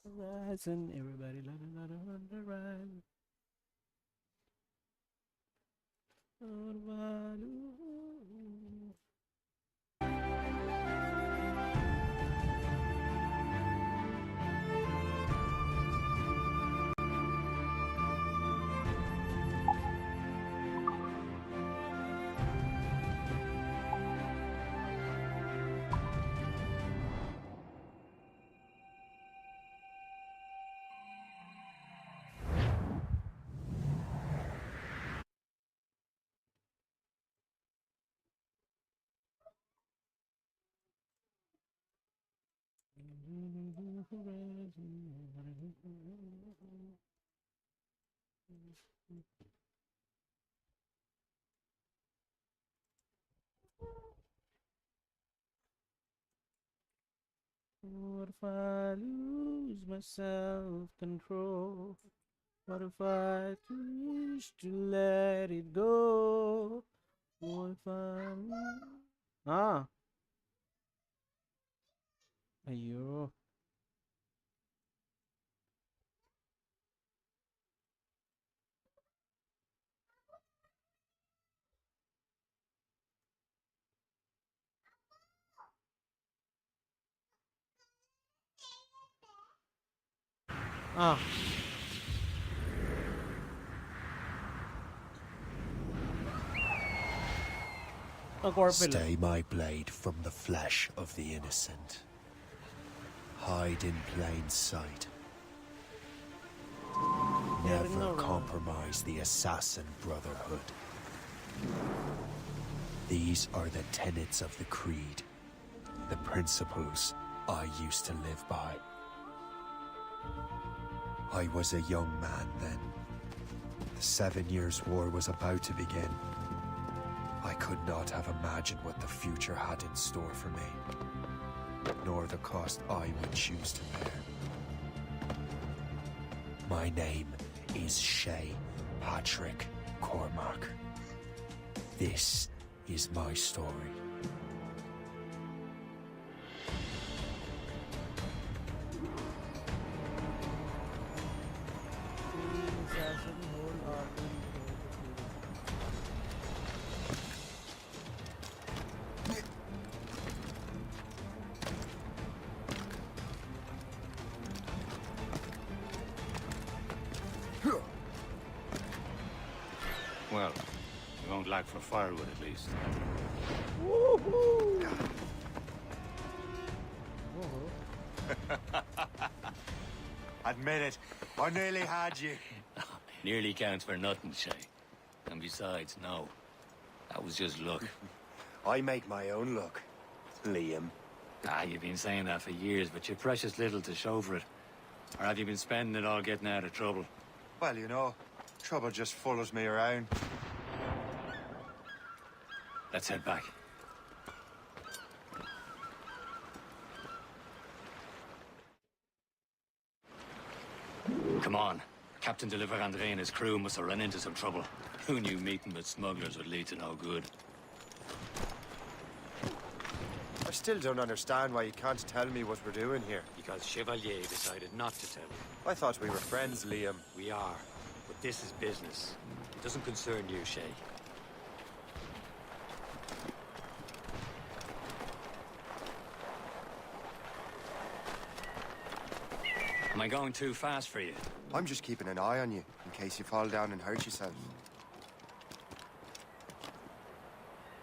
Horizon, everybody on the horizon. What if I lose my self-control? What if I choose to let it go? What if I... Ah! Ayun. Ah! Stay my blade from the flesh of the innocent. Hide in plain sight. Never compromise the assassin brotherhood. These are the tenets of the creed, the principles I used to live by. I was a young man then. The 7 Years' War was about to begin. I could not have imagined what the future had in store for me, nor the cost I would choose to bear. My name is Shay Patrick Cormac. This is my story. Well, you won't lack for firewood at least. Woohoo! Admit it, I nearly had you. Nearly counts for nothing, Shay. And besides, no. That was just luck. I make my own luck, Liam. You've been saying that for years, but you've precious little to show for it. Or have you been spending it all getting out of trouble? Well, you know, trouble just follows me around. Let's head back. Come on. Captain de Andre and his crew must have run into some trouble. Who knew meeting with smugglers would lead to no good? I still don't understand why you can't tell me what we're doing here. Because Chevalier decided not to tell me. I thought we were friends, Liam. We are, but this is business. It doesn't concern you, Shay. Am I going too fast for you? I'm just keeping an eye on you, in case you fall down and hurt yourself.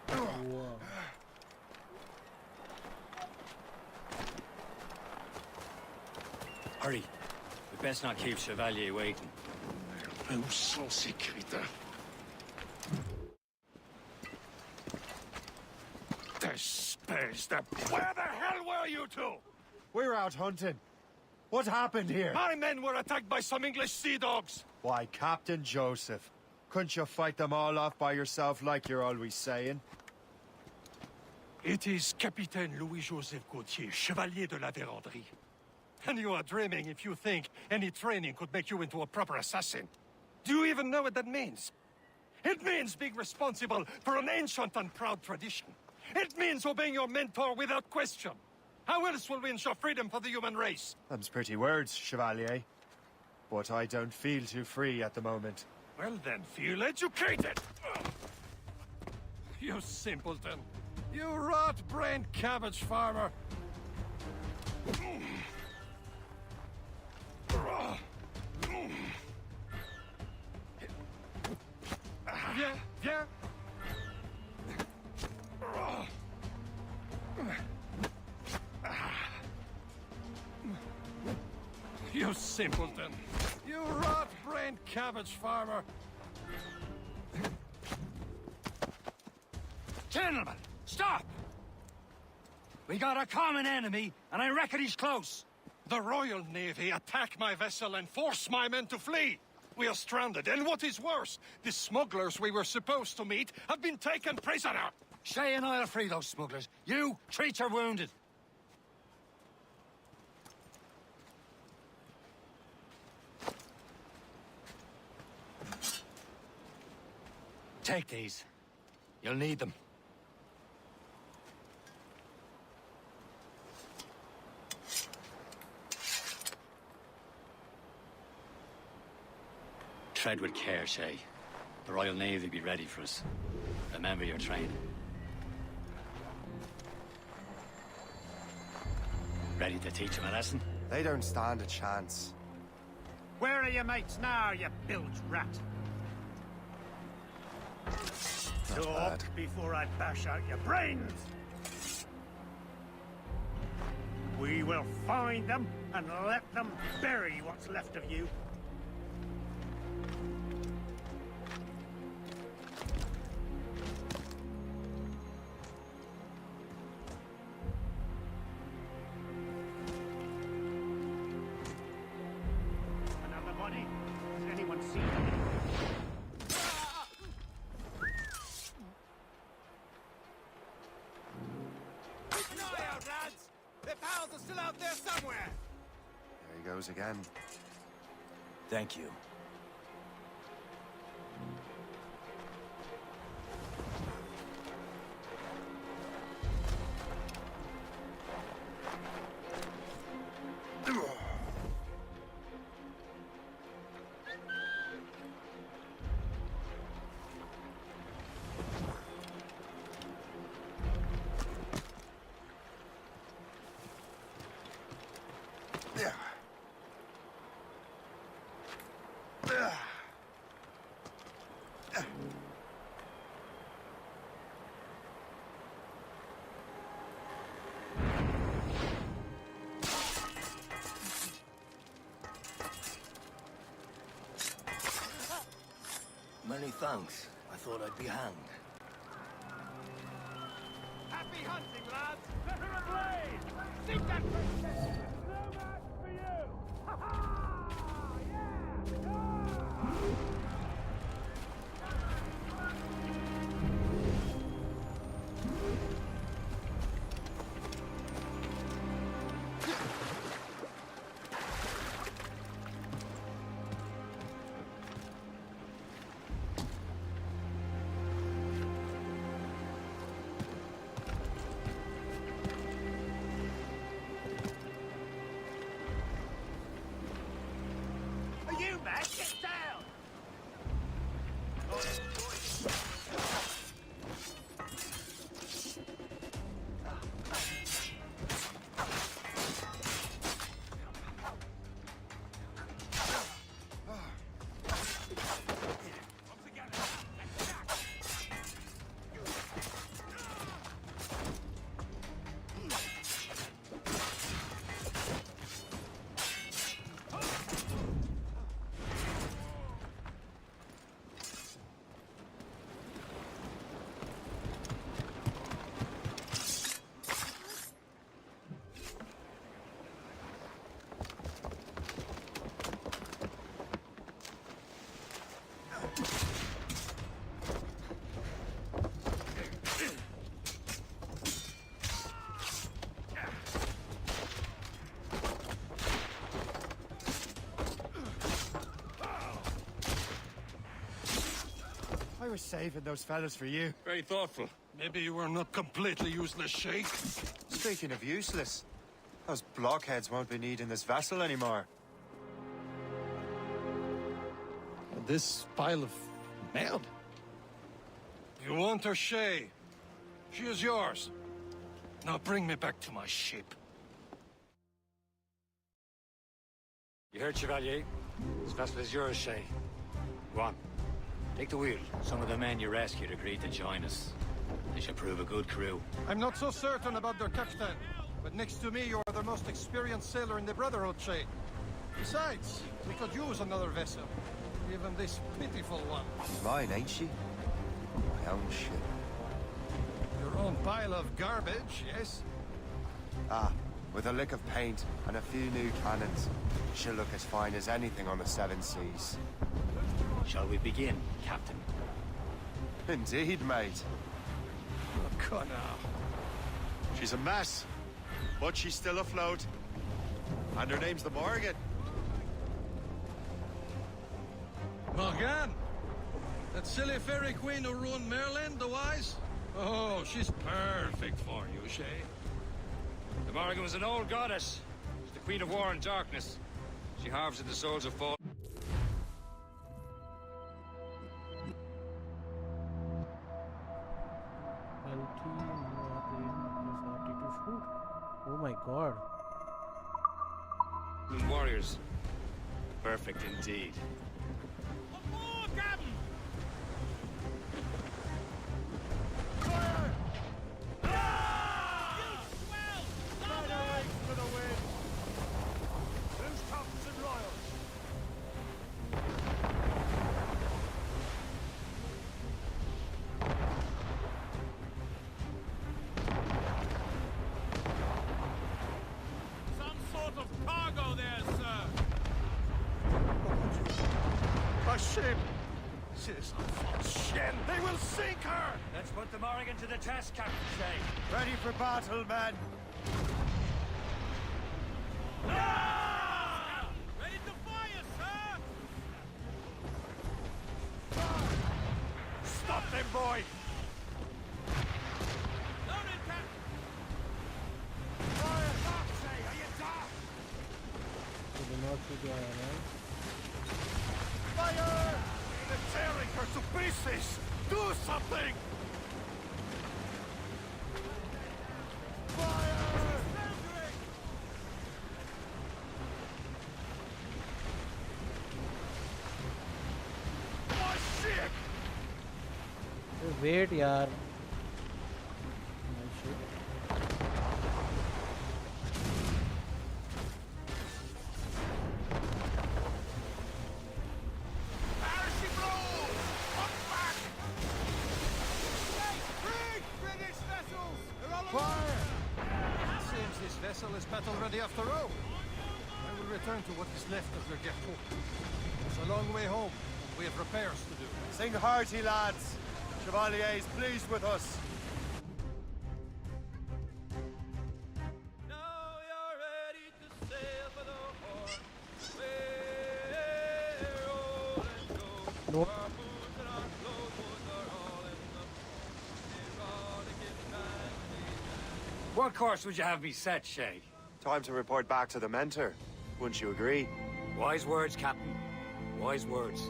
Wow. Hurry. We best not keep Chevalier waiting. Où sont ces crétins? Where the hell were you two? We were out hunting. What happened here? My men were attacked by some English sea dogs. Why, Captain Joseph, couldn't you fight them all off by yourself like you're always saying? It is Capitaine Louis-Joseph Gauthier, Chevalier de la Vérendrye. And you are dreaming if you think any training could make you into a proper assassin. Do you even know what that means? It means being responsible for an ancient and proud tradition. It means obeying your mentor without question. How else will we ensure freedom for the human race? Them's pretty words, Chevalier. But I don't feel too free at the moment. Well then, feel educated! You simpleton. You rot-brained cabbage farmer. Viens. You simpleton. You rot-brained cabbage farmer. Gentlemen, stop! We got a common enemy, and I reckon he's close. The Royal Navy attack my vessel and force my men to flee. We are stranded, and what is worse, the smugglers we were supposed to meet have been taken prisoner. Shay and I'll free those smugglers. You, treat your wounded. Take these. You'll need them. Tread with care, Shay. The Royal Navy be ready for us. Remember your training. Ready to teach them a lesson? They don't stand a chance. Where are your mates now, you bilge rat? Not Talk bad. before I bash out your brains! We will find them and let them bury what's left of you. Another body? Has anyone seen them? Keep an eye out, lads! Their pals are still out there somewhere! There he goes again. Thank you. Many thanks. I thought I'd be hanged. Happy hunting, lads! Better ablaze! Seek that princess! No match for you! Ha-ha! Are you mad? Get down! I was saving those fellas for you. Very thoughtful. Maybe you were not completely useless, Shay. Speaking of useless, Those blockheads won't be needing this vessel anymore. And this pile of merde? You want her, Shay? She is yours. Now bring me back to my ship. You heard, Chevalier? This vessel is yours, Shay. Go on. Take the wheel. Some of the men you rescued agreed to join us. They should prove a good crew. I'm not so certain about their captain, but next to me you are the most experienced sailor in the Brotherhood, Shay. Besides, we could use another vessel. Even this pitiful one. She's mine, ain't she? My own ship. Your own pile of garbage, yes? Ah, with a lick of paint and a few new cannons, she'll look as fine as anything on the Seven Seas. Shall we begin, Captain? Indeed, mate. Oh, come now. She's a mess, but she's still afloat. And her name's the Morgan. Morgan? That silly fairy queen who ruined Merlin, the wise? Oh, she's perfect for you, Shay. The Morrigan was an old goddess. She's the queen of war and darkness. She harvests the souls of fall. Oh my god. Warriors. Perfect indeed. What more, Captain? For the win! Who's tops and royals? Some sort of cargo there, sir. A ship! She is a false shen! They will sink her! Let's put the Morrigan to the test, Captain Shay. Ready for battle, men! Ready to fire, sir. Stop them, boy! Loaded, Captain. Fire back, say, are you daft? So the north should go around. Fire! They're tearing her to pieces! Do something! Fire! My ship! Wait, yaar. My shit. Parachute roll! Up back! Big British vessels! They're all Fire! It seems this vessel is battle ready after all. I will return to what is left of your depot. It's a long way home. We have repairs to do. Sing hearty, lads. Chevalier is pleased with us. Now you're ready to sail for the horn. We're rolling go. Nope. Our boots and our clothes are all in the erotic magazine. What course would you have me set, Shay? Time to report back to the mentor. Wouldn't you agree? Wise words, Captain. Wise words.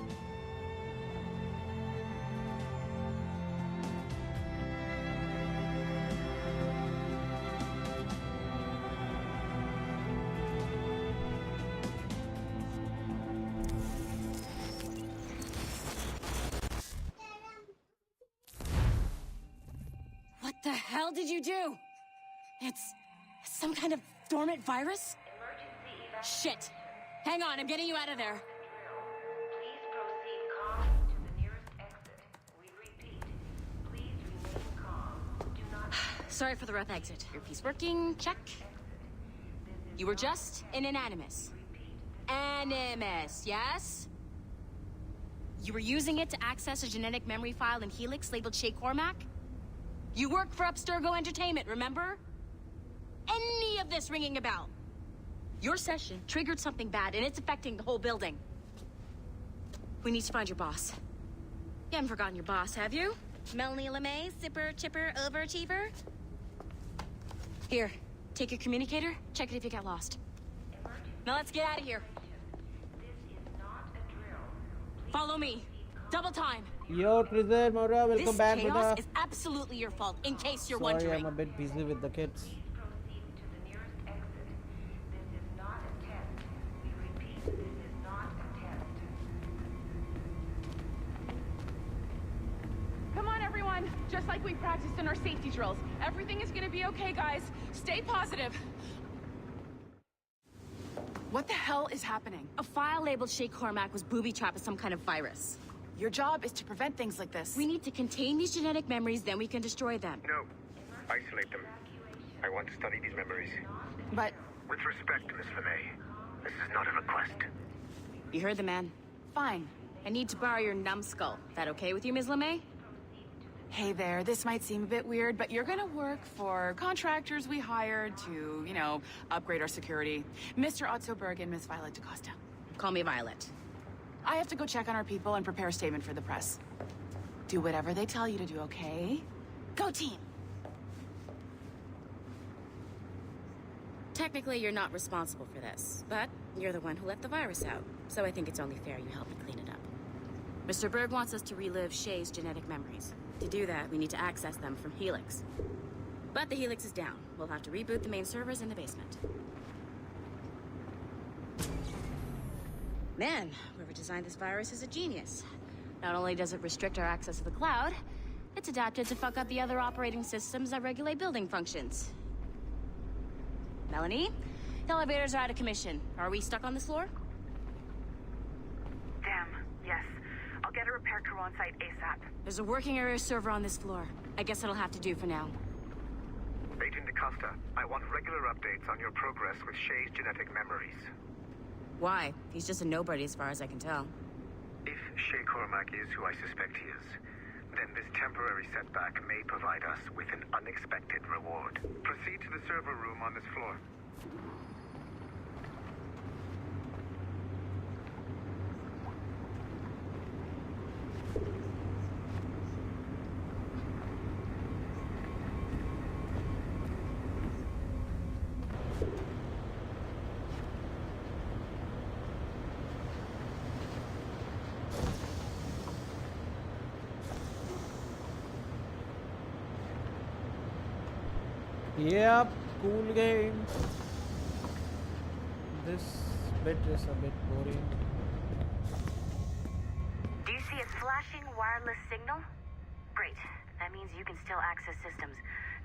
What the hell did you do? It's some kind of dormant virus? Shit. Hang on, I'm getting you out of there. Please proceed calmly to the nearest exit. We repeat, please remain calm. Do not... Sorry for the rough exit. Earpiece working, check. You were just in an animus. Animus, yes? You were using it to access a genetic memory file in Helix labeled Shay Cormac? You work for Abstergo Entertainment, remember? Any of this ringing a bell? Your session triggered something bad, and it's affecting the whole building. We need to find your boss. You haven't forgotten your boss, have you? Melanie LeMay, zipper, chipper, overachiever? Here, Take your communicator, check it if you get lost. Now let's get out of here. Follow me. Double time. Yo, Prison, Maura, welcome This back, chaos brother. is absolutely your fault, in case you're Sorry, wondering. I'm a bit busy with the kids. Proceed to the nearest exit. This is not a test. We repeat, this is not a test. Come on, everyone. Just like we practiced in our safety drills. Everything is gonna be okay, guys. Stay positive. What the hell is happening? A file labeled Shay Cormac was booby-trapped with some kind of virus. Your job is to prevent things like this. We need to contain these genetic memories, then we can destroy them. No. Isolate them. I want to study these memories. But... With respect, Miss LeMay, this is not a request. You heard the man. Fine. I need to borrow your numbskull. That okay with you, Ms. LeMay? Hey there, this might seem a bit weird, but you're gonna work for contractors we hired to, you know, upgrade our security. Mr. Otto Berg and Miss Violet DaCosta. Call me Violet. I have to go check on our people and prepare a statement for the press. Do whatever they tell you to do, okay? Go team! Technically, you're not responsible for this, but you're the one who let the virus out, so I think it's only fair you help me clean it up. Mr. Berg wants us to relive Shay's genetic memories. To do that, we need to access them from Helix. But the Helix is down. We'll have to reboot the main servers in the basement. Man, whoever designed this virus is a genius. Not only does it restrict our access to the cloud, it's adapted to fuck up the other operating systems that regulate building functions. Melanie? The elevators are out of commission. Are we stuck on this floor? Damn, yes. I'll get a repair crew on site ASAP. There's a working area server on this floor. I guess it'll have to do for now. Agent DaCosta, I want regular updates on your progress with Shay's genetic memories. Why? He's just a nobody as far as I can tell. If Shay Cormac is who I suspect he is, then this temporary setback may provide us with an unexpected reward. Proceed to the server room on this floor. Yep, cool game. This bit is a bit boring. Do you see a flashing wireless signal? Great. That means you can still access systems.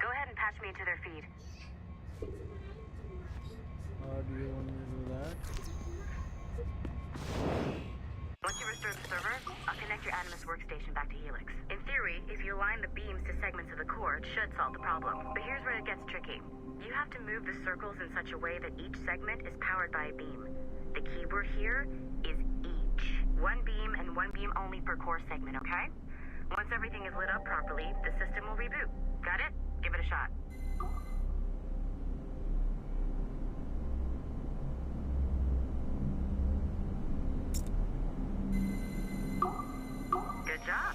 Go ahead and patch me into their feed. How do you want me to do that? Once you restore the server, I'll connect your Animus workstation back to Helix. In theory, if you align the beams to segments of the core, it should solve the problem. But here's where it gets tricky. You have to move the circles in such a way that each segment is powered by a beam. The keyword here is each. One beam and one beam only per core segment, okay? Once everything is lit up properly, the system will reboot. Got it? Give it a shot. Good job.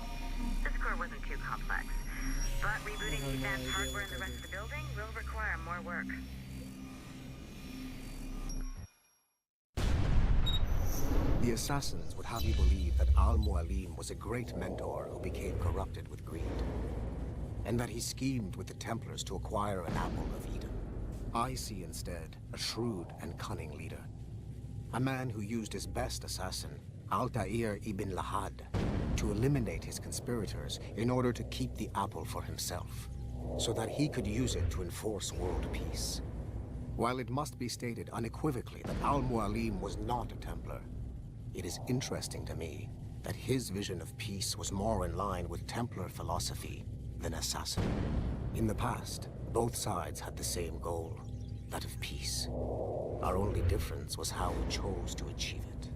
This core wasn't too complex. But rebooting the advanced hardware in the rest of the building will require more work. The assassins would have you believe that Al-Mualim was a great mentor who became corrupted with greed, and that he schemed with the Templars to acquire an apple of Eden. I see instead a shrewd and cunning leader, a man who used his best assassin, Altair ibn Lahad, to eliminate his conspirators in order to keep the apple for himself, so that he could use it to enforce world peace. While it must be stated unequivocally that Al-Mualim was not a Templar, it is interesting to me that his vision of peace was more in line with Templar philosophy than assassin. In the past, both sides had the same goal, that of peace. Our only difference was how we chose to achieve it.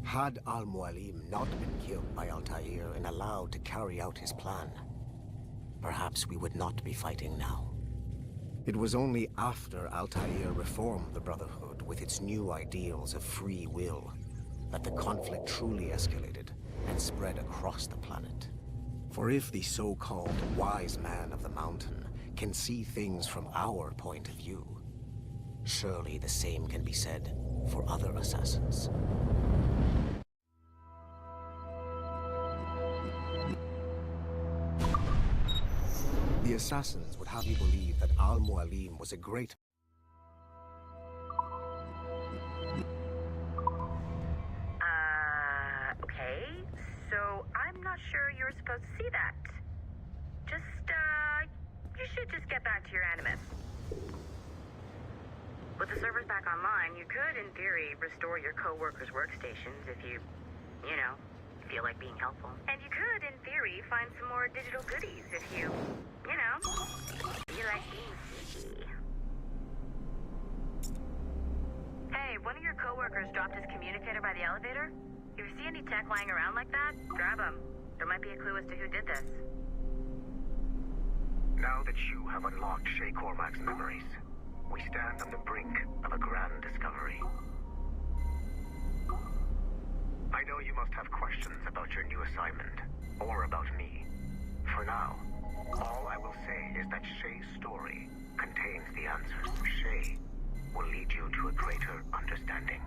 Had Al-Mualim not been killed by Altair and allowed to carry out his plan, perhaps we would not be fighting now. It was only after Altair reformed the Brotherhood with its new ideals of free will that the conflict truly escalated and spread across the planet. For if the so-called wise man of the mountain can see things from our point of view, Surely the same can be said for other assassins. The assassins would have you believe that Al-Mualim was a great... Okay. So I'm not sure you were supposed to see that. You should just get back to your animus. With the servers back online, you could, in theory, restore your co-workers' workstations if you feel like being helpful. And you could, in theory, find some more digital goodies if you feel like being sneaky. Hey, one of your co-workers dropped his communicator by the elevator. If you see any tech lying around like that, grab them. There might be a clue as to who did this. Now that you have unlocked Shay Cormac's memories, we stand on the brink of a grand discovery. I know you must have questions about your new assignment, or about me. For now, all I will say is that Shay's story contains the answers. Shay will lead you to a greater understanding.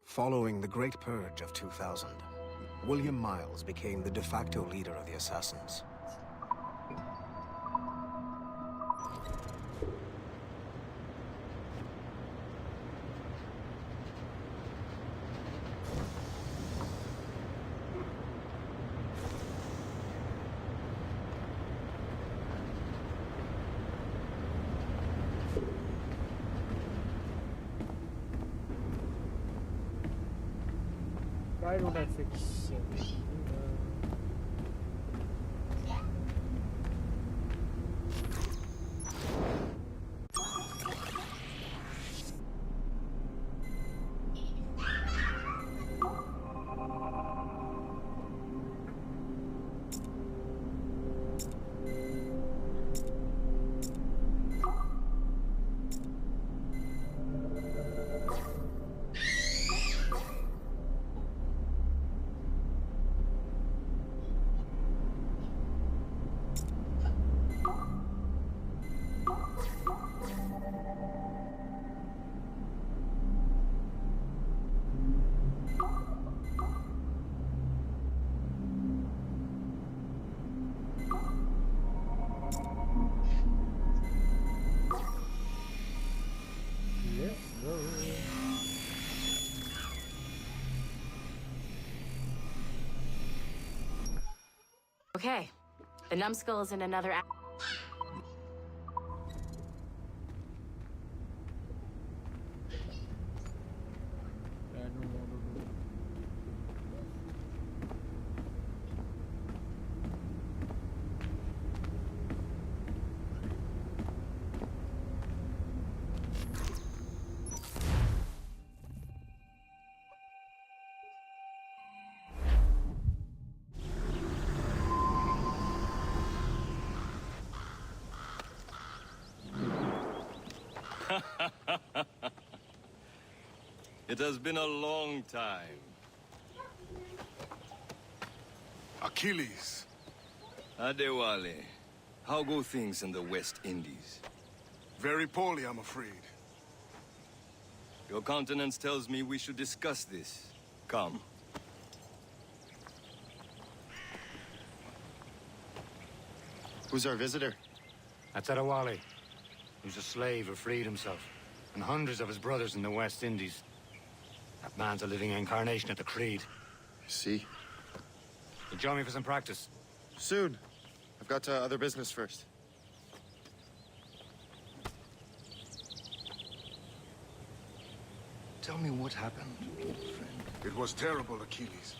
Following the Great Purge of 2000, William Miles became the de facto leader of the Assassins. Why don't I fix it? Okay, the numbskull is in another app. It has been a long time. Achilles. Adewale. How go things in the West Indies? Very poorly, I'm afraid. Your countenance tells me we should discuss this. Come. Who's our visitor? That's Adewale. He's a slave who freed himself, and hundreds of his brothers in the West Indies. That man's a living incarnation of the Creed. I see. You join me for some practice? Soon. I've got other business first. Tell me what happened, old friend. It was terrible, Achilles.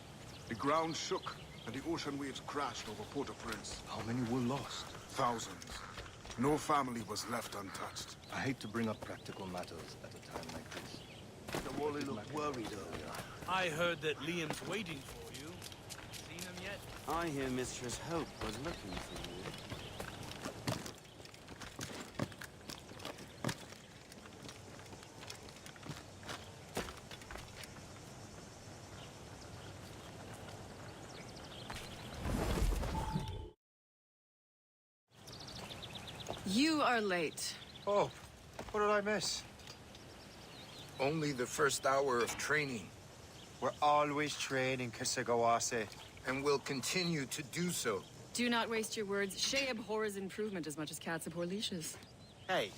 The ground shook, and the ocean waves crashed over Port-au-Prince. How many were lost? Thousands. No family was left untouched. I hate to bring up practical matters at a time like this. The Wally looked worried earlier. I heard that Liam's waiting for you. Seen him yet? I hear Mistress Hope was looking for you. You are late. Oh, what did I miss? Only the first hour of training. We're always training, Kisagawase. And will continue to do so. Do not waste your words. Shay abhors improvement as much as cats abhor leashes. Hey.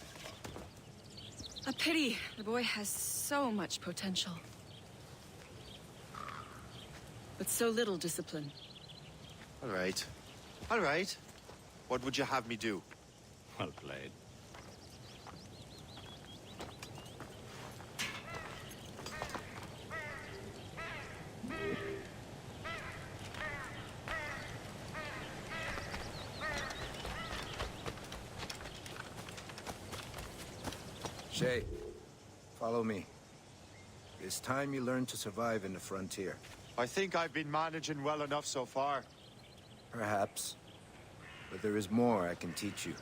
A pity. The boy has so much potential. But so little discipline. All right. All right. What would you have me do? Well played. Shay, follow me. It's time you learn to survive in the frontier. I think I've been managing well enough so far. Perhaps. But there is more I can teach you.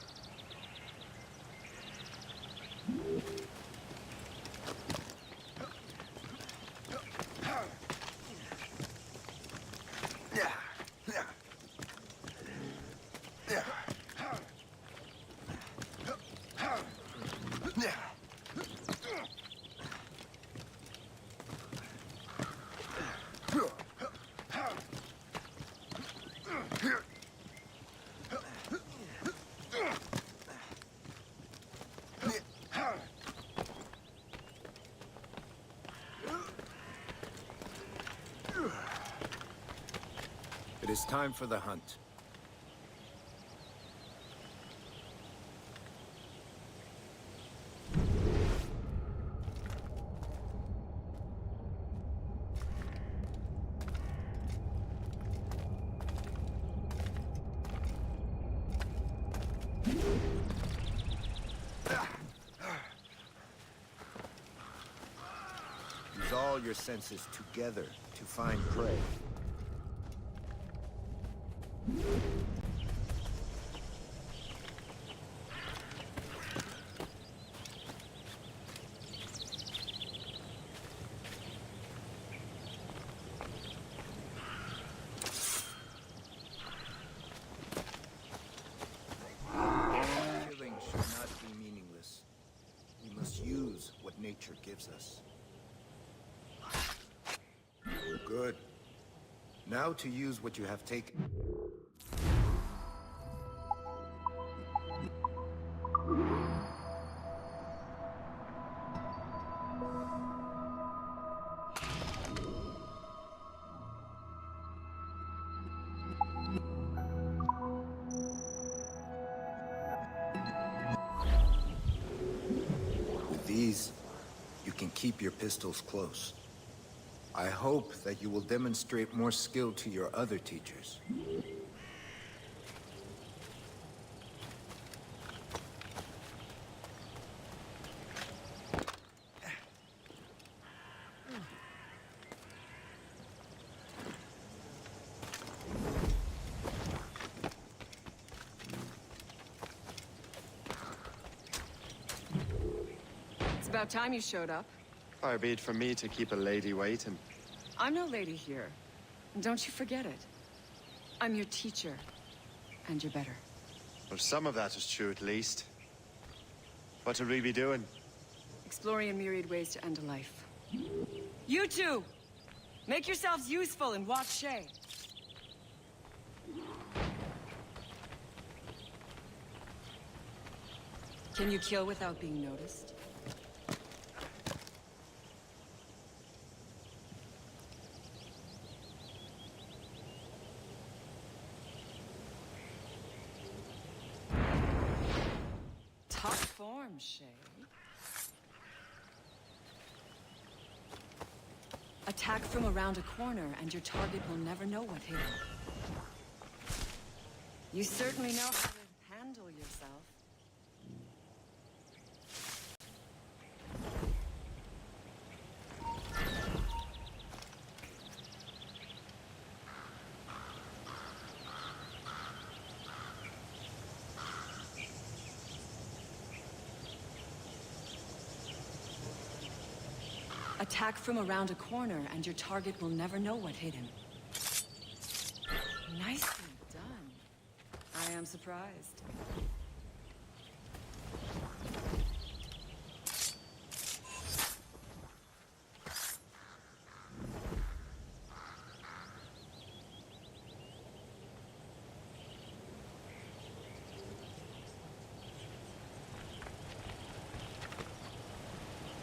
It is time for the hunt. Use all your senses together to find prey. Killing should not be meaningless. We must use what nature gives us. Good. Now to use what you have taken. With these, you can keep your pistols close. I hope that you will demonstrate more skill to your other teachers. It's about time you showed up. Far be it from me to keep a lady waiting. I'm no lady here. Don't you forget it. I'm your teacher. And you're better. Well, some of that is true at least. What would we be doing? Exploring a myriad ways to end a life. You two! Make yourselves useful and watch Shay. Can you kill without being noticed? Top form, Shay. Attack from around a corner, and your target will never know what hit him. You certainly know how to handle yourself. Attack from around a corner, and your target will never know what hit him. Nicely done. I am surprised.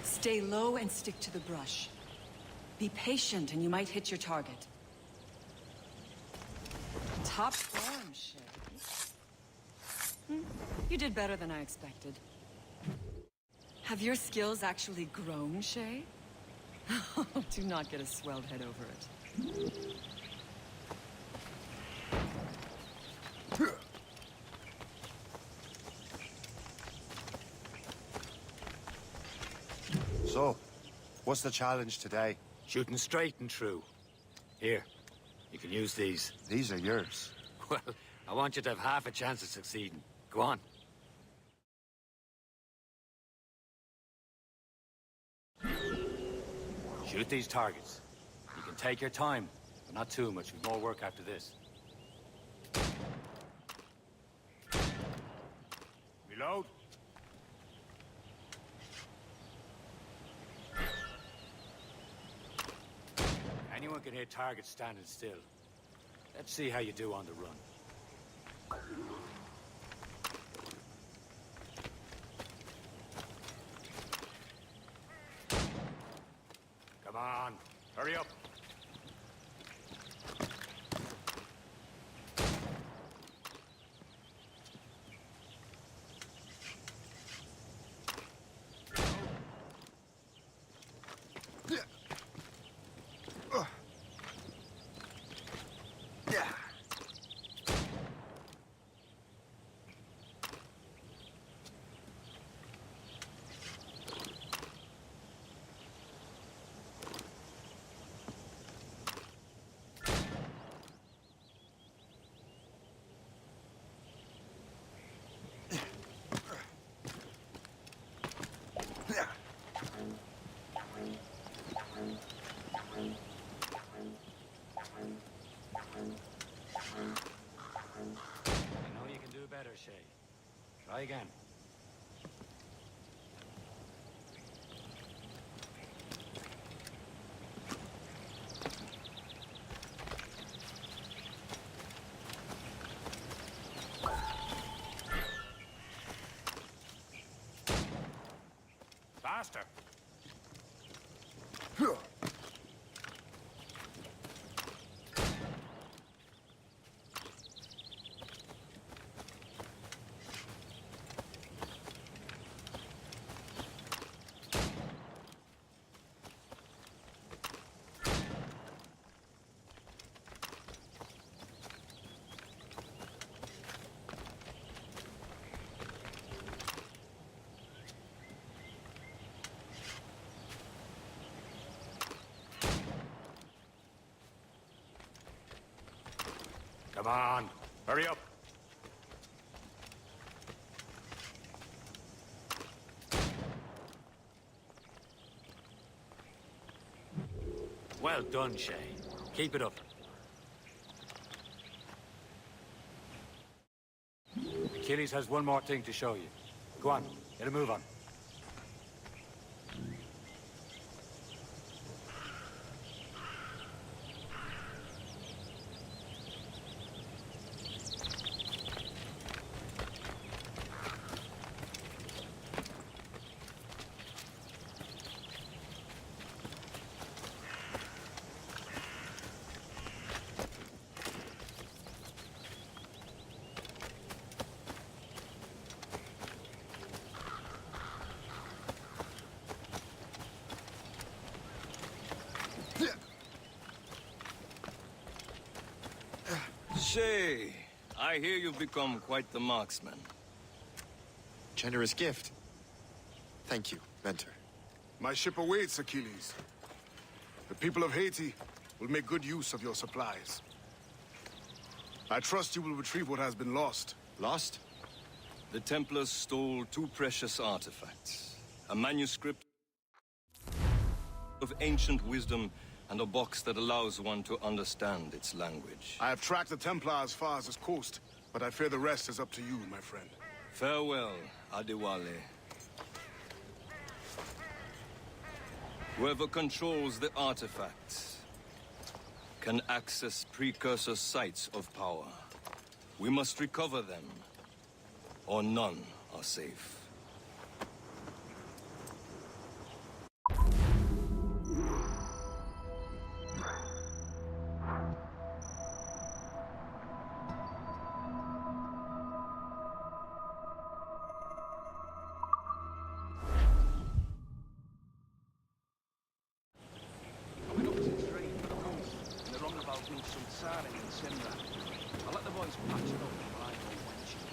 Stay low and stick to the brush. Be patient and you might hit your target. Top form, Shay. You did better than I expected. Have your skills actually grown, Shay? Do not get a swelled head over it. So, what's the challenge today? Shooting straight and true. Here, you can use these. These are yours. Well, I want you to have half a chance of succeeding. Go on. Shoot these targets. You can take your time, but not too much. We've more work after this. Reload. Anyone can hit targets standing still. Let's see how you do on the run. Come on, hurry up. Better, Shay. Try again. Faster. Come on, hurry up. Well done, Shay. Keep it up. Achilles has one more thing to show you. Go on, get a move on. Shay, I hear you've become quite the marksman. Generous gift. Thank you, mentor. My ship awaits, Achilles. The people of Haiti will make good use of your supplies. I trust you will retrieve what has been lost. Lost? The Templars stole 2 precious artifacts. A manuscript of ancient wisdom and a box that allows one to understand its language. I have tracked the Templar as far as this coast, but I fear the rest is up to you, my friend. Farewell, Adewale. Whoever controls the artifacts can access precursor sites of power. We must recover them, or none are safe. Coming up to the train for the coast, and they're on about doing some siring in Simba. I'll let the boys patch it up while I go wenching.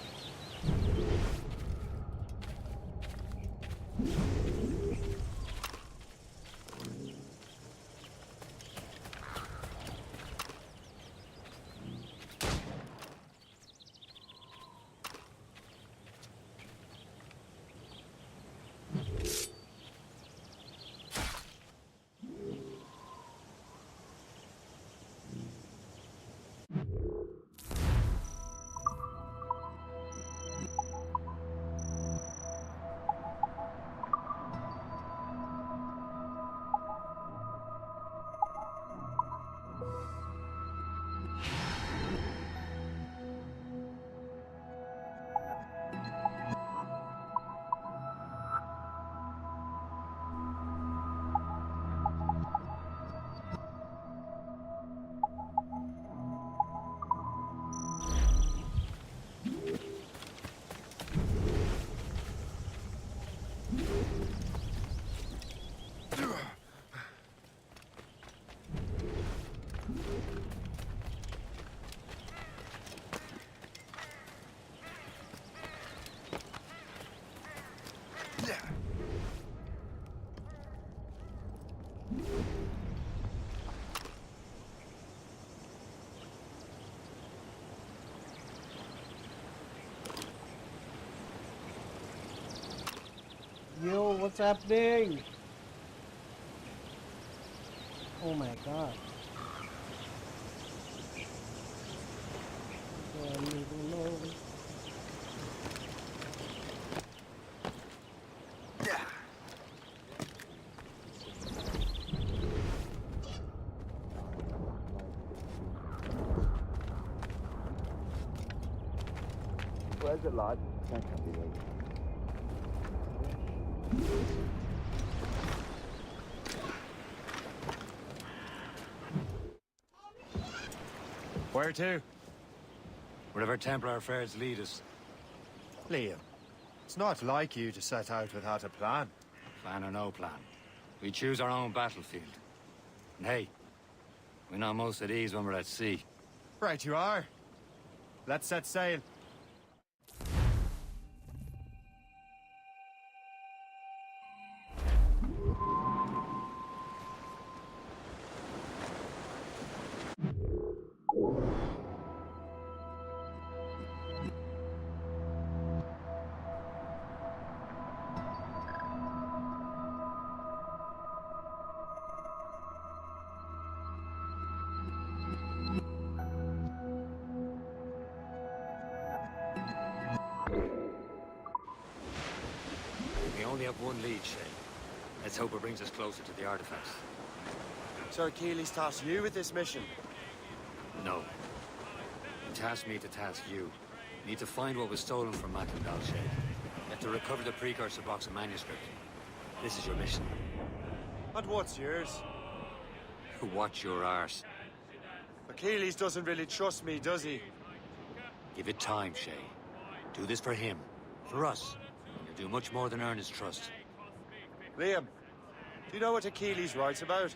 Yo, what's happening? Oh my god. Where's it, lad? Can't be late. Where to? Wherever Templar affairs lead us. Liam, it's not like you to set out without a plan. Plan or no plan. We choose our own battlefield. And hey, we know most of these when we're at sea. Right you are. Let's set sail. We only have one lead, Shay. Let's hope it brings us closer to the artifacts. So Achilles tasked you with this mission? No. He tasked me to task you. We need to find what was stolen from Macandal, Shay. You have to recover the precursor box of manuscript. This is your mission. And what's yours? Watch your arse. Achilles doesn't really trust me, does he? Give it time, Shay. Do this for him. For us. And you'll do much more than earn his trust. Liam, do you know what Achilles writes about?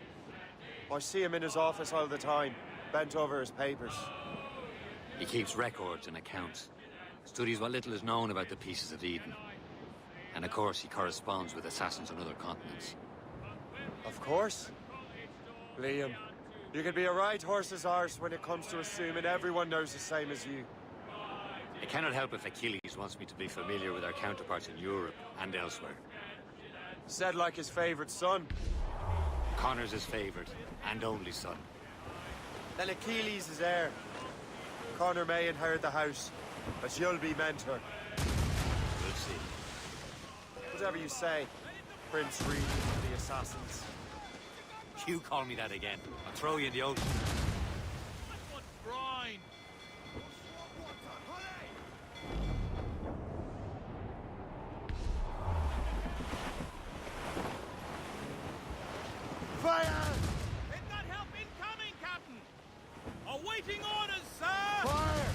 I see him in his office all the time, bent over his papers. He keeps records and accounts. Studies what little is known about the pieces of Eden. And of course, he corresponds with assassins on other continents. Of course. Liam, you can be a right horse's arse when it comes to assuming everyone knows the same as you. I cannot help if Achilles wants me to be familiar with our counterparts in Europe and elsewhere. Said like his favorite son. Connor's his favorite and only son. Then Achilles is heir. Connor may inherit the house, but you'll be mentor. We'll see. Whatever you say, Prince Reed of the Assassins. You call me that again. I'll throw you in the ocean. Brine! Fire! Midnight help incoming, Captain! Awaiting orders, sir! Fire!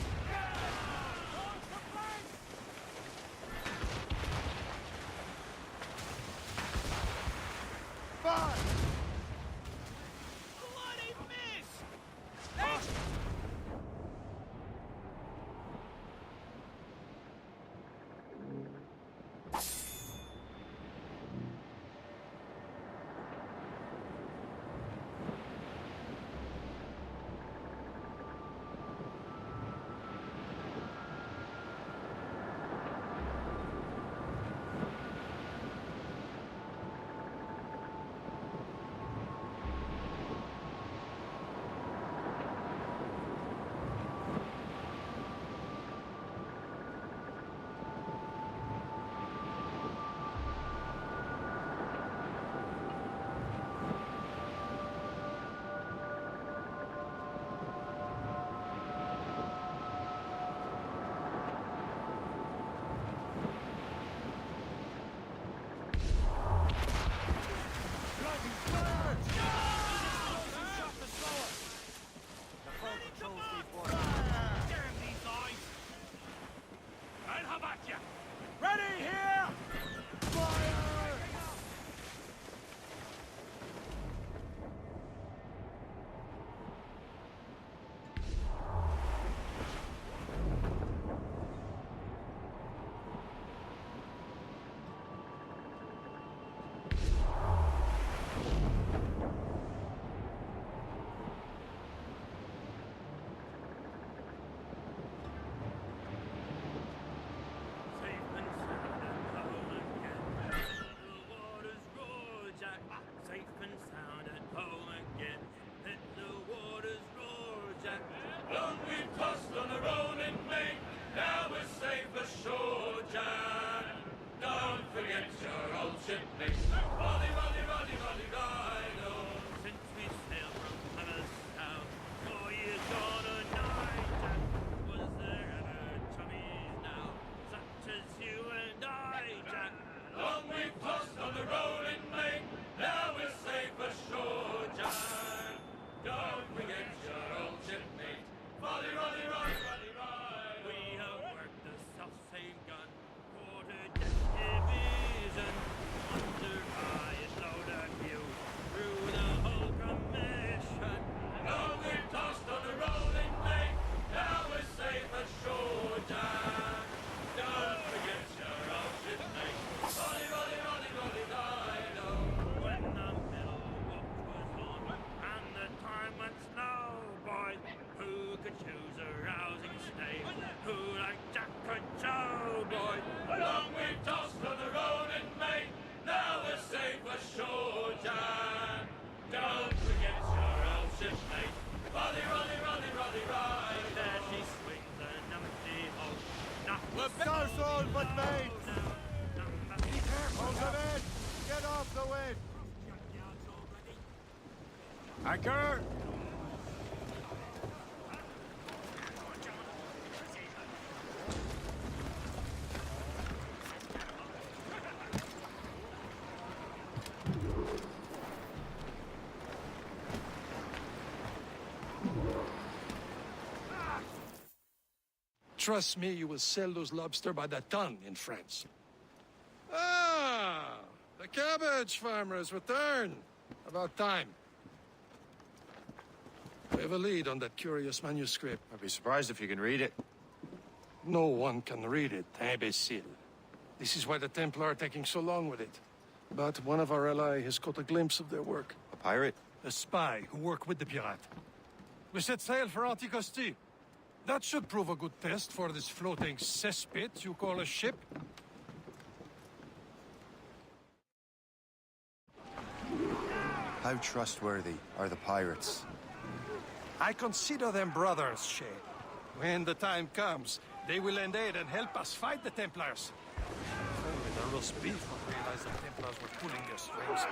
Fire! Bloody miss! But mates! Be careful, Anchor! Trust me, you will sell those lobster by the ton in France. Ah! The cabbage farmer has returned. About time. We have a lead on that curious manuscript. I'd be surprised if you can read it. No one can read it, imbecile. This is why the Templar are taking so long with it. But one of our allies has caught a glimpse of their work. A pirate? A spy who worked with the pirate. We set sail for Anticosti. That should prove a good test for this floating cesspit you call a ship. How trustworthy are the pirates? I consider them brothers, Shay. When the time comes, they will lend aid and help us fight the Templars. Only the roast beef will realize the Templars were pulling their strings.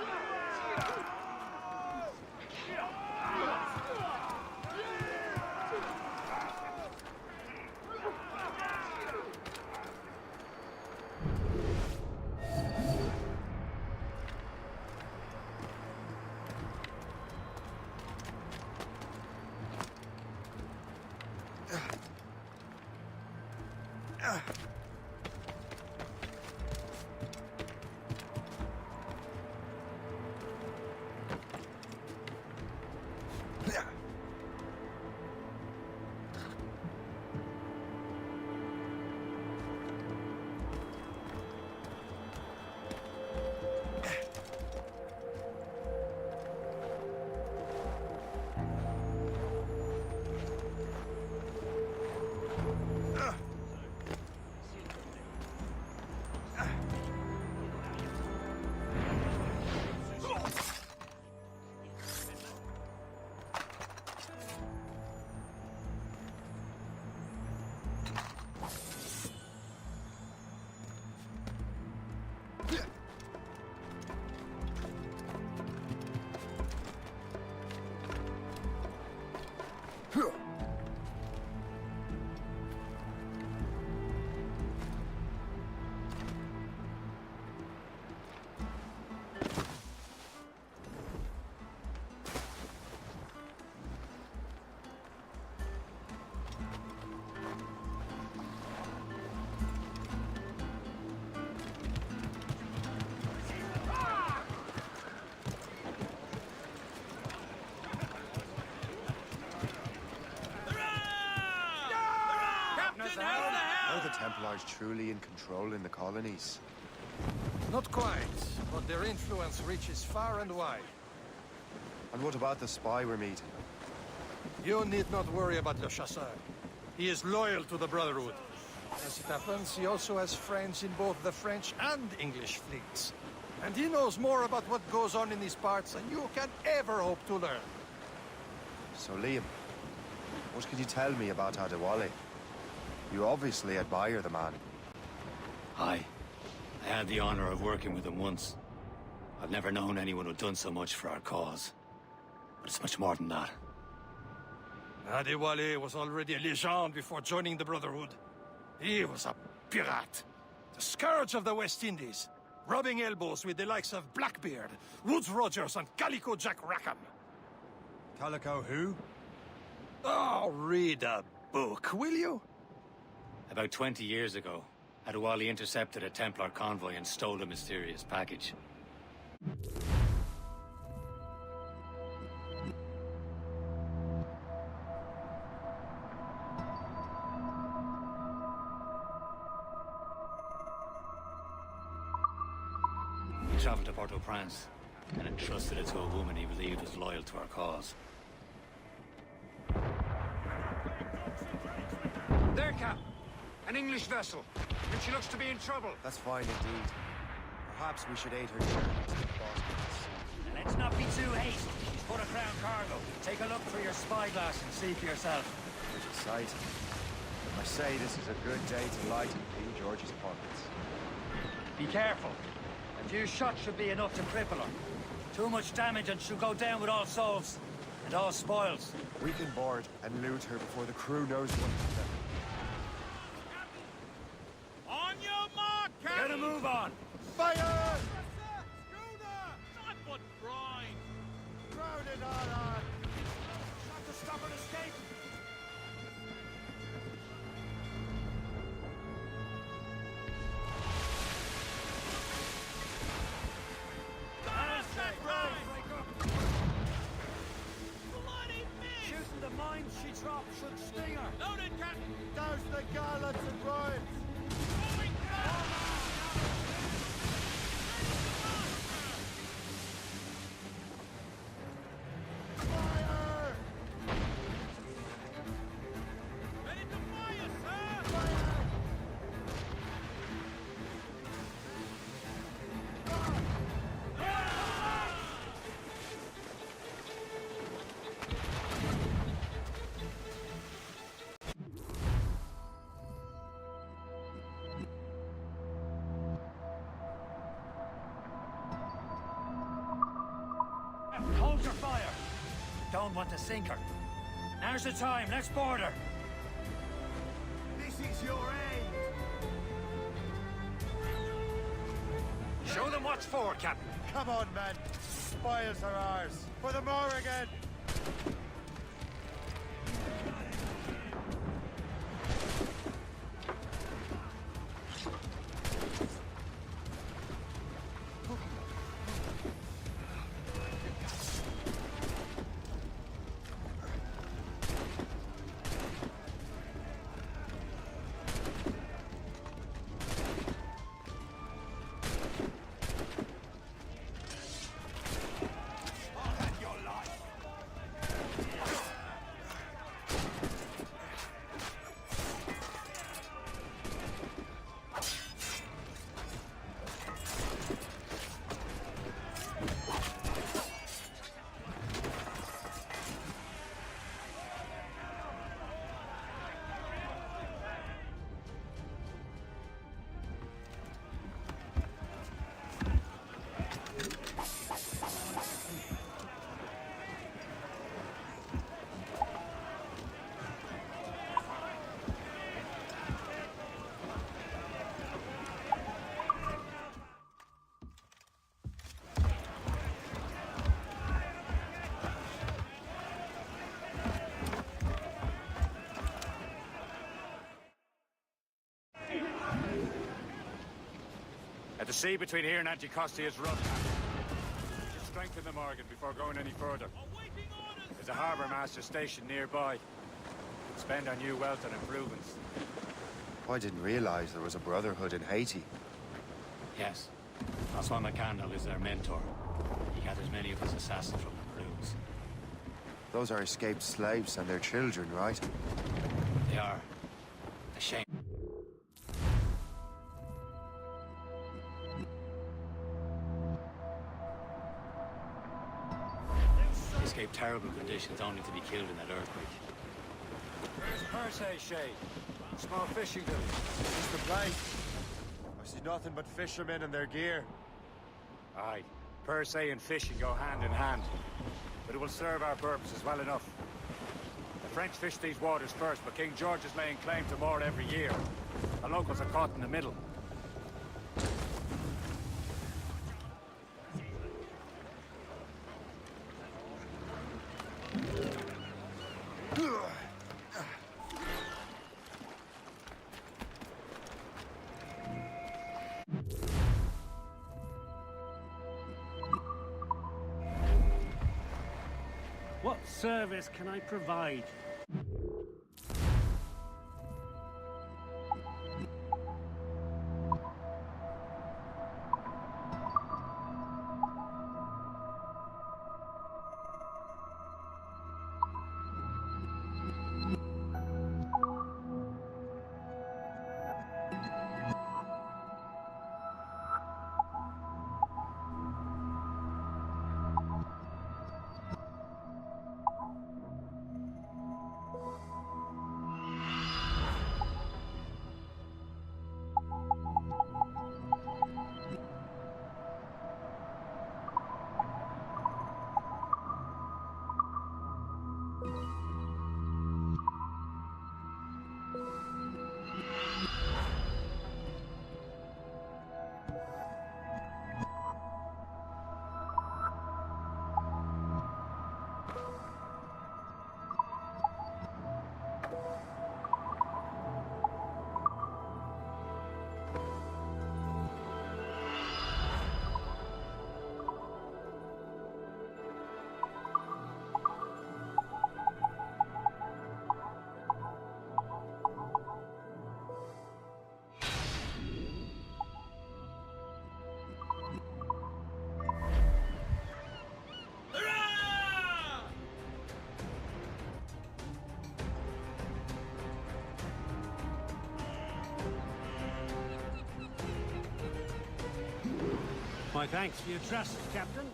Are the Templars truly in control in the colonies? Not quite, but their influence reaches far and wide. And what about the spy we're meeting? You need not worry about Le Chasseur. He is loyal to the Brotherhood. As it happens, he also has friends in both the French and English fleets. And he knows more about what goes on in these parts than you can ever hope to learn. So, Liam, what can you tell me about Adewale? You obviously admire the man. Aye. I had the honor of working with him once. I've never known anyone who'd done so much for our cause. But it's much more than that. Adewale was already a legend before joining the Brotherhood. He was a pirate. The scourge of the West Indies. Rubbing elbows with the likes of Blackbeard, Woodes Rogers, and Calico Jack Rackham. Calico who? Oh, read a book, will you? About 20 years ago, Adewale intercepted a Templar convoy and stole a mysterious package. He traveled to Port-au-Prince and entrusted it to a woman he believed was loyal to our cause. There, Cap! An English vessel, and she looks to be in trouble. That's fine indeed. Perhaps we should aid her journey to the Boston. Let's not be too hasty. She's put a crown cargo. Take a look through your spyglass and see for yourself. Pretty sight. I say this is a good day to lighten King George's pockets. Be careful. A few shots should be enough to cripple her. Too much damage and she'll go down with all souls. And all spoils. We can board and loot her before the crew knows what hit them. On your mark, Captain! Get a move on! Fire! Schooner! Not but brine! Crowded on! Not to stop an escape! Shooting the mines she dropped should sting her. Loaded, Captain! Douse the gallants and brines! Going down! Fire! Ready to fire, sir! Fire! Hold your fire! Don't want to sink her. Now's the time, let's board her! This is your end! Show them what's for, Captain. Come on, men! Spoils are ours! For the Morrigan! The sea between here and Anticosti is rough. We should strengthen the Morgan before going any further. There's a harbour master station nearby. Spend our new wealth on improvements. I didn't realize there was a brotherhood in Haiti. Yes. That's why McCandle is their mentor. He gathers many of his assassins from the crews. Those are escaped slaves and their children, right? They are. A shame. They escaped terrible conditions only to be killed in that earthquake. Where's Perse, Shay? Small fishing village. It's the place. I see nothing but fishermen and their gear. Aye. Perse and fishing go hand in hand. But it will serve our purposes well enough. The French fish these waters first, but King George is laying claim to more every year. The locals are caught in the middle. What service can I provide? My thanks for your trust, Captain.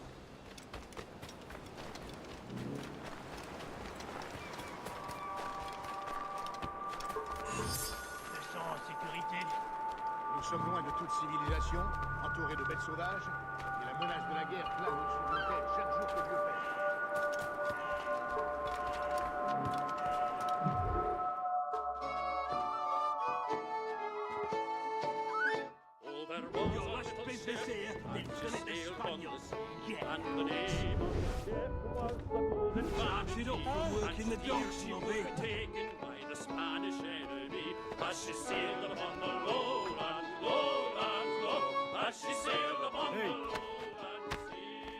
Sans sécurité. Nous sommes loin de toute civilisation, entourés de bêtes sauvages, et la menace de la guerre plane au-dessus de nos têtes chaque jour que Dieu fait. Your last business here is to let the Spaniards get. And the name of the ship was the Golden March it up from working the docks, lovey. Taken by the Spanish enemy as she sailed upon the lowland, lowland, low, as she sailed upon the lowland sea.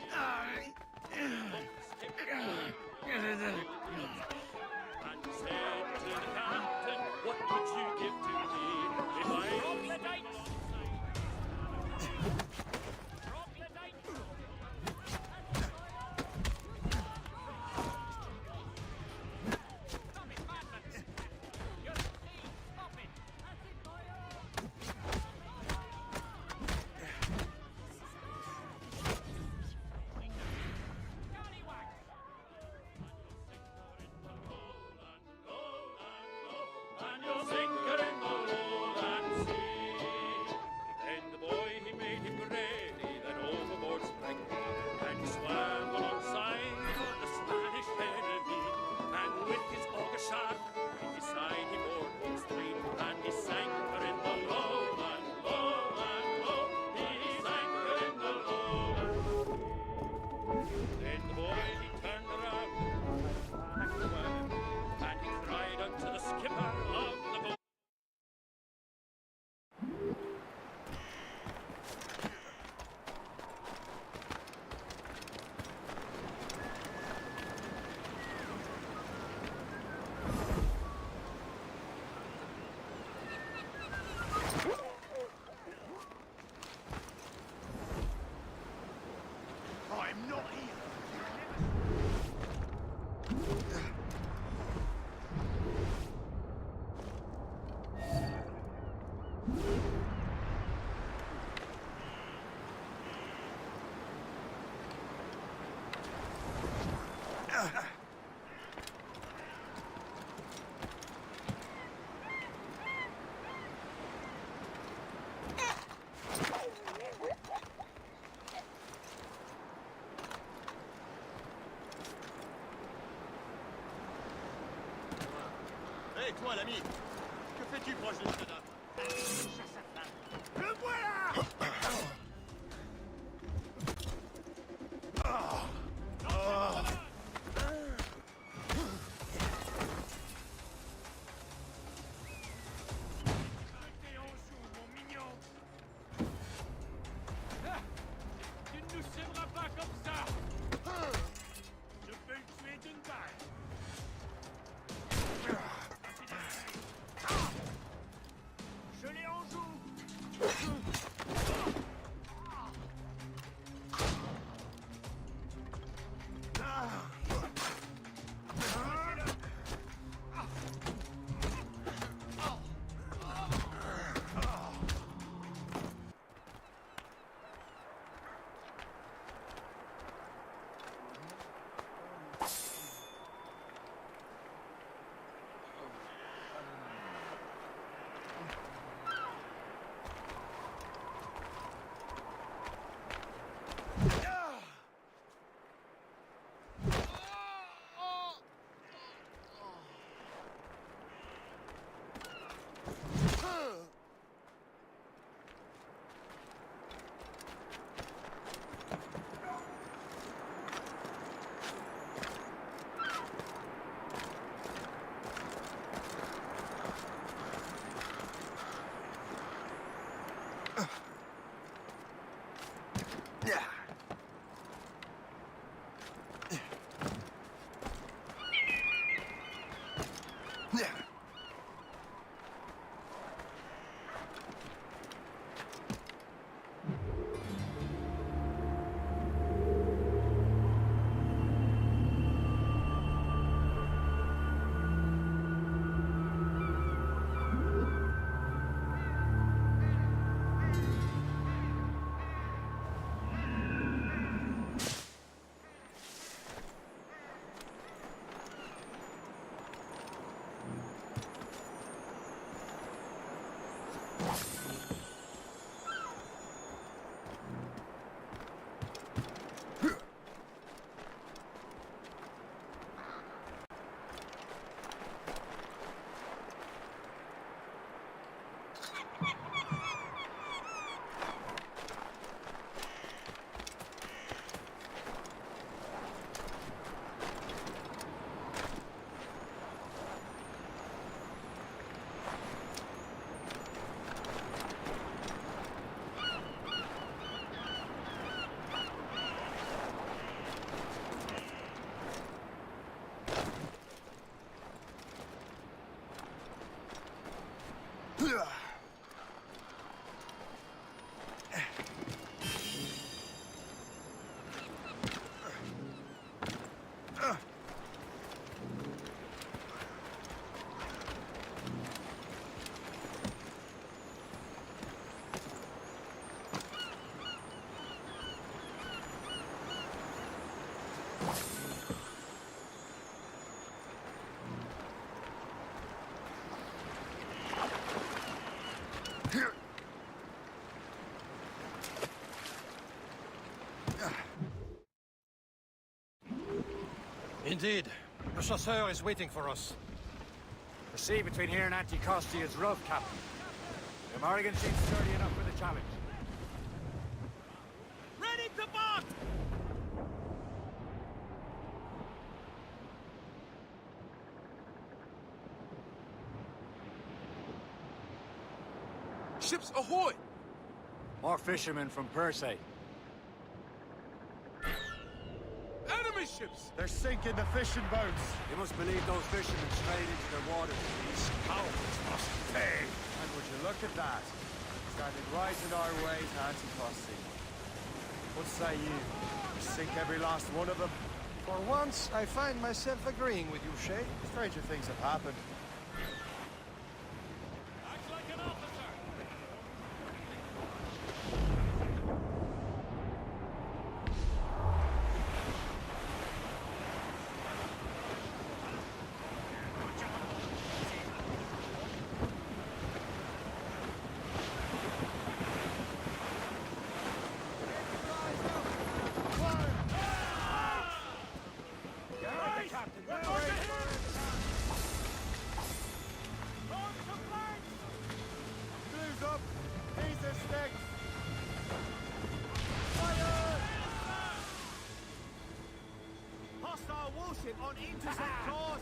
And said to the captain, what would you give to me if I... I'm not here. Hé, toi, l'ami! Que fais-tu proche de ce cadavre? Le voilà! T'es en joue, mon mignon! Ah, tu ne nous sèmeras pas comme ça! Je peux le tuer d'une balle! Je l'ai en joue! Indeed. The chasseur is waiting for us. The sea between here and Anticosti is rough, Captain. The Morrigan seems sturdy enough for the challenge. Ready to box! Ships ahoy! More fishermen from Persay. Enemy ships! They're sinking the fishing boats. You must believe those fishermen strayed into their waters. These cowards must pay. And would you look at that? Standing right in our way to Anticosti. What say you? Sink every last one of them? For once, I find myself agreeing with you, Shay. Stranger things have happened. Act like an officer! Blues up! These are sticks! Hostile warship on intercept course!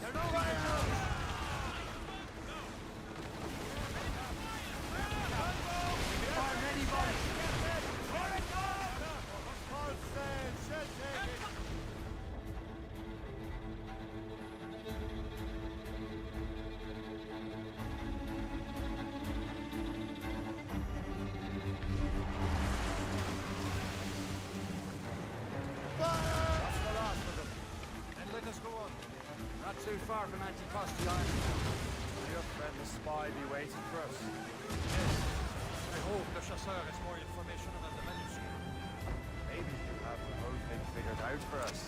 Not too far from Anticosti Island. Will your friend the spy be waiting for us? Yes. I hope the chasseur has more information about the manuscript. Maybe he'll have the whole thing figured out for us.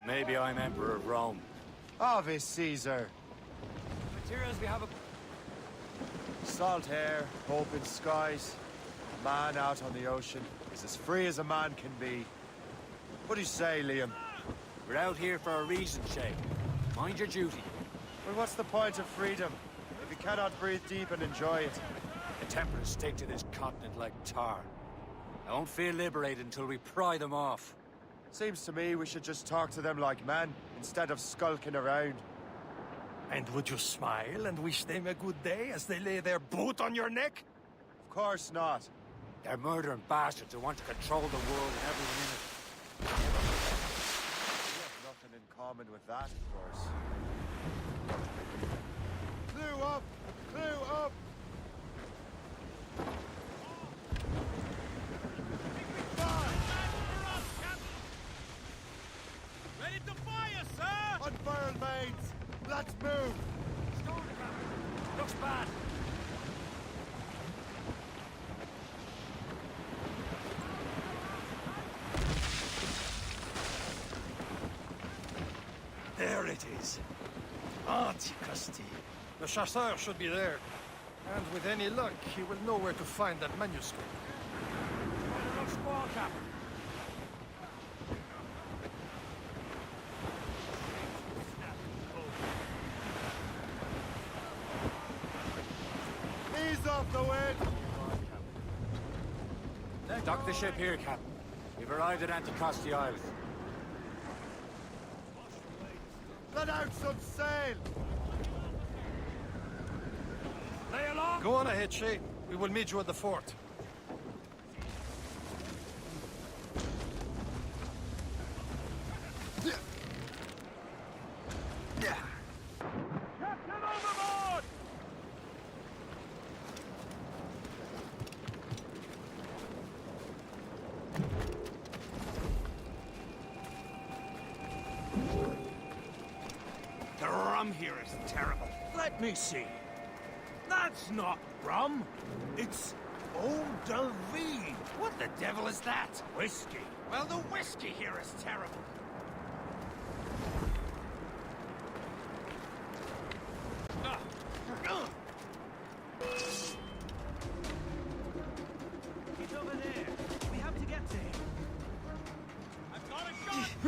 Maybe I'm Emperor of Rome. Ave Caesar. Materials we have a... Salt air, open skies. A man out on the ocean is as free as a man can be. What do you say, Liam? We're out here for a reason, Shay. Mind your duty. Well, what's the point of freedom if you cannot breathe deep and enjoy it? The Templars stick to this continent like tar. I won't feel liberated until we pry them off. Seems to me we should just talk to them like men, instead of skulking around. And would you smile and wish them a good day as they lay their boot on your neck? Of course not. They're murdering bastards who want to control the world and everyone in it. We have nothing in common with that, of course. Clue up! Clue up! Let's move! Looks bad. There it is. Antiquity. The chasseur should be there. And with any luck, he will know where to find that manuscript. Look, squall cap. Ease off the wind! Dock the ship here, Captain. We've arrived at Anticosti Isles. Let out some sail! Lay along! Go on ahead, Shay. We will meet you at the fort. Captain overboard! The rum here is terrible. Let me see. That's not rum. It's eau de vie. What the devil is that? Whiskey. Well, the whiskey here is terrible. He's over there. We have to get to him. I've got a shot!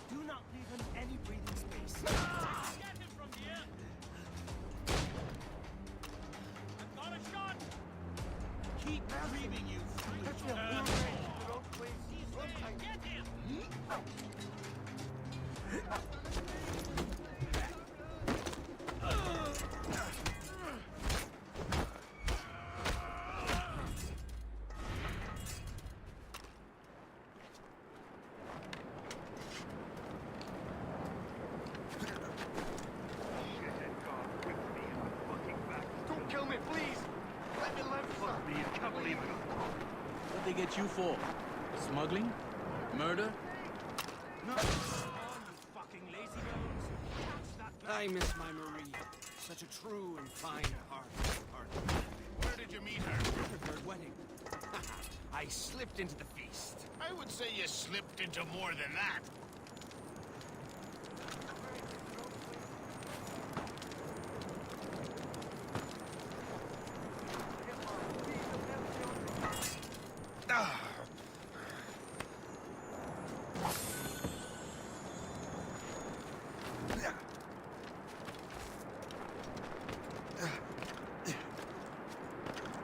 Do not leave him any breathing space. Get him from here! I've got a shot! Keep breathing, you foolish asshole! Get him! Don't kill me, please! Let me live, sir! I can't believe it. What'd they get you for? Smuggling? Murder? No! Come on, you fucking lazy bones! Catch that I miss my Marie. Such a true and kind heart. Where did you meet her? Her third wedding. I slipped into the feast. I would say you slipped into more than that.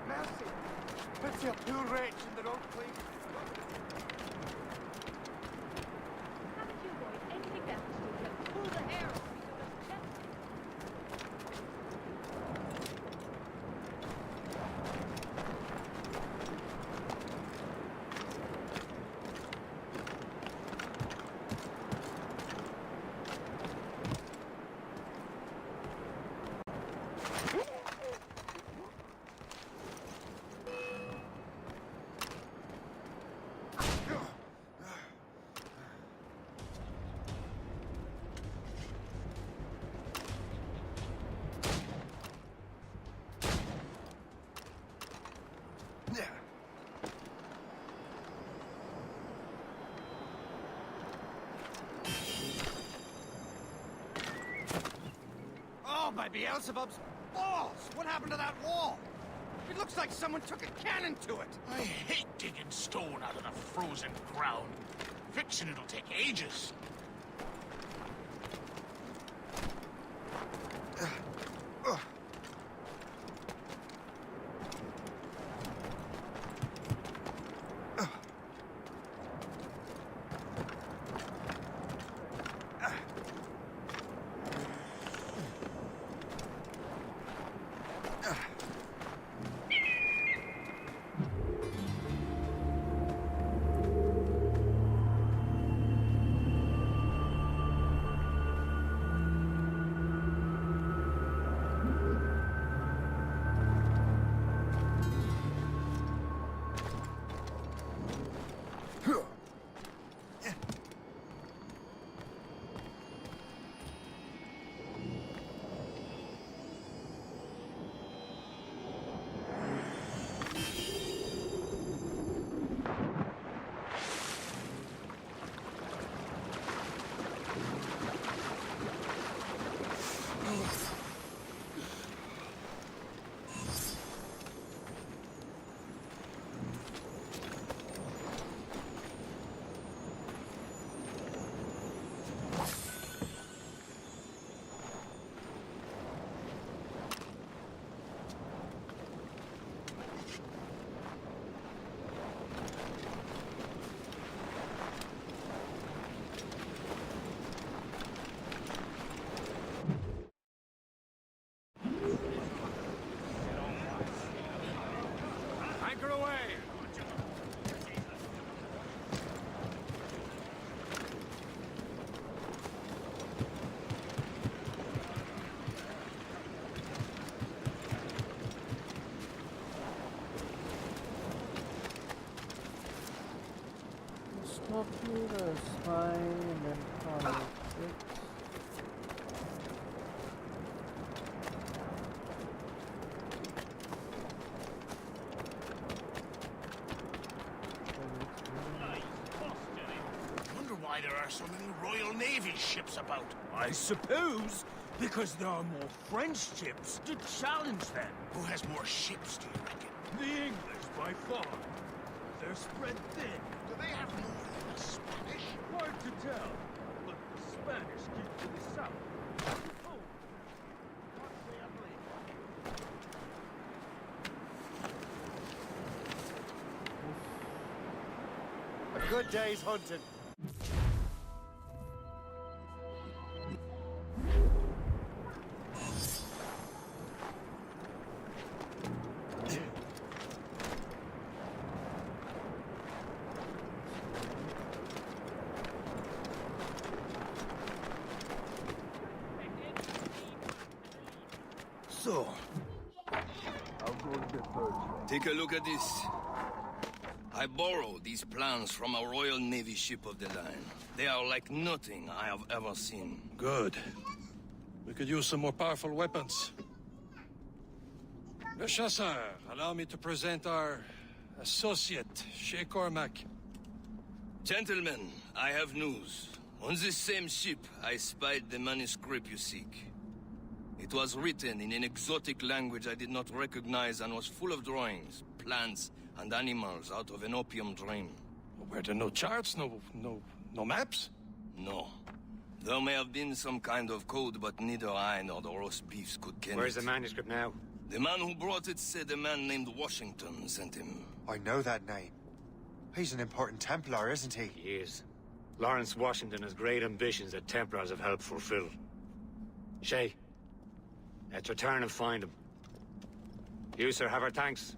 Mercy! Pity a poor wretch in the wrong place. Haven't you boys anything left to do but pull the hair off each other's chest? Oh, by Beelzebub's balls! What happened to that wall? It looks like someone took a cannon to it. I hate digging stone out of the frozen ground. Fixing it'll take ages. Computer is fine, and then politics. Wonder why there are so many Royal Navy ships about. I suppose because there are more French ships to challenge them. Who has more ships, do you reckon? The English, by far. They're spread thin. Do they have more than the Spanish? Hard to tell, but the Spanish keep to the south. Oh, not family. A good day's hunting. So, take a look at this. I borrowed these plans from a Royal Navy ship of the line. They are like nothing I have ever seen. Good. We could use some more powerful weapons. Le Chasseur, allow me to present our associate, Shay Cormac. Gentlemen, I have news. On this same ship, I spied the manuscript you seek. It was written in an exotic language I did not recognize and was full of drawings, plants, and animals out of an opium dream. Were there no charts, no maps? No. There may have been some kind of code, but neither I nor the roast beefs could ken Where's it. the manuscript now? The man who brought it said a man named Washington sent him. I know that name. He's an important Templar, isn't he? He is. Lawrence Washington has great ambitions that Templars have helped fulfill. Shay, let's return and find him. You, sir, have our thanks.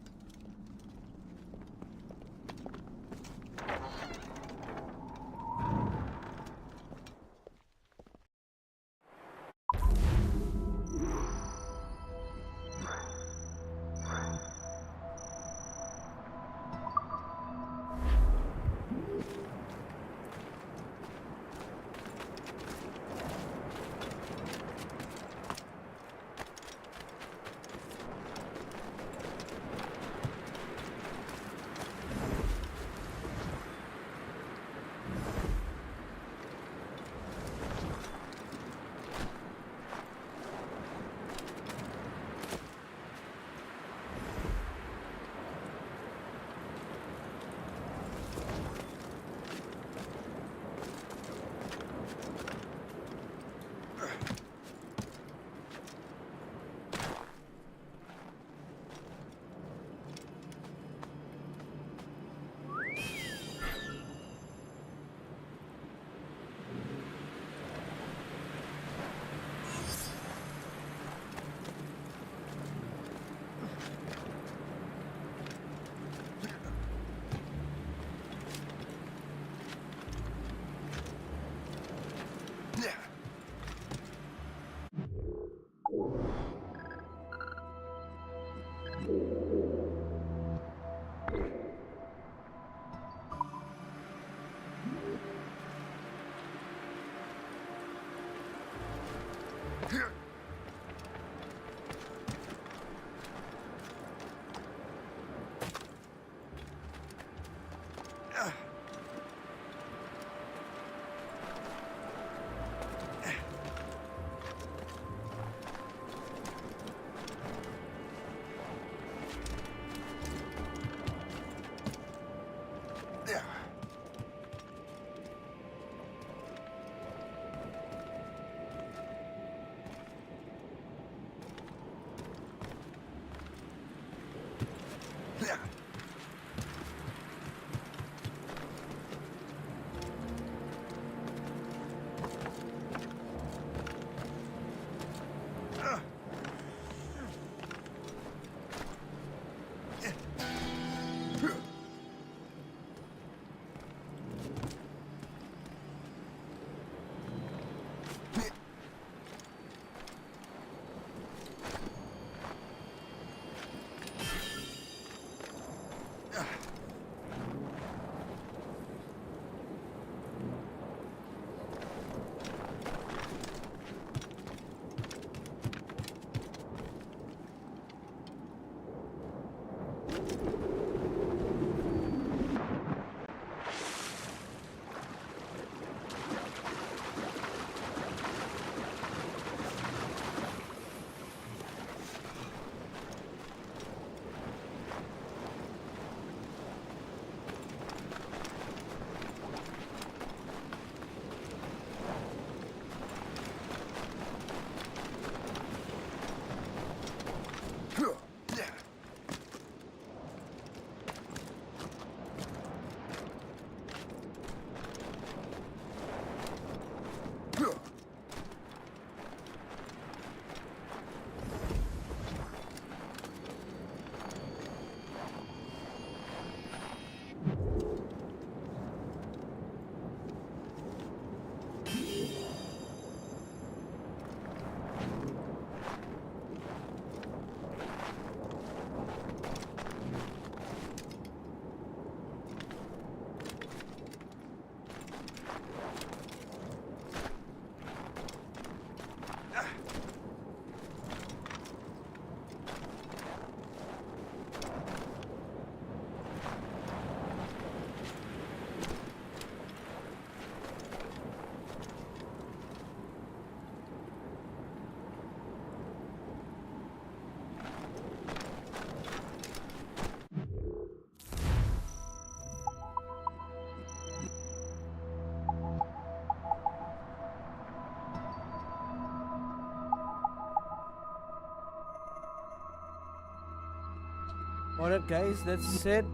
Alright guys, that's it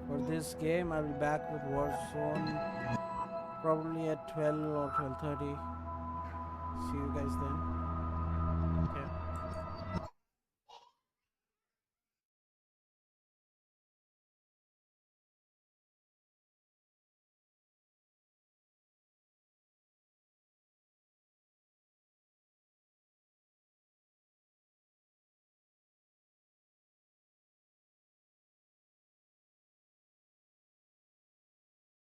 for this game. I'll be back with Warzone probably at 12 or 12:30. See you guys then.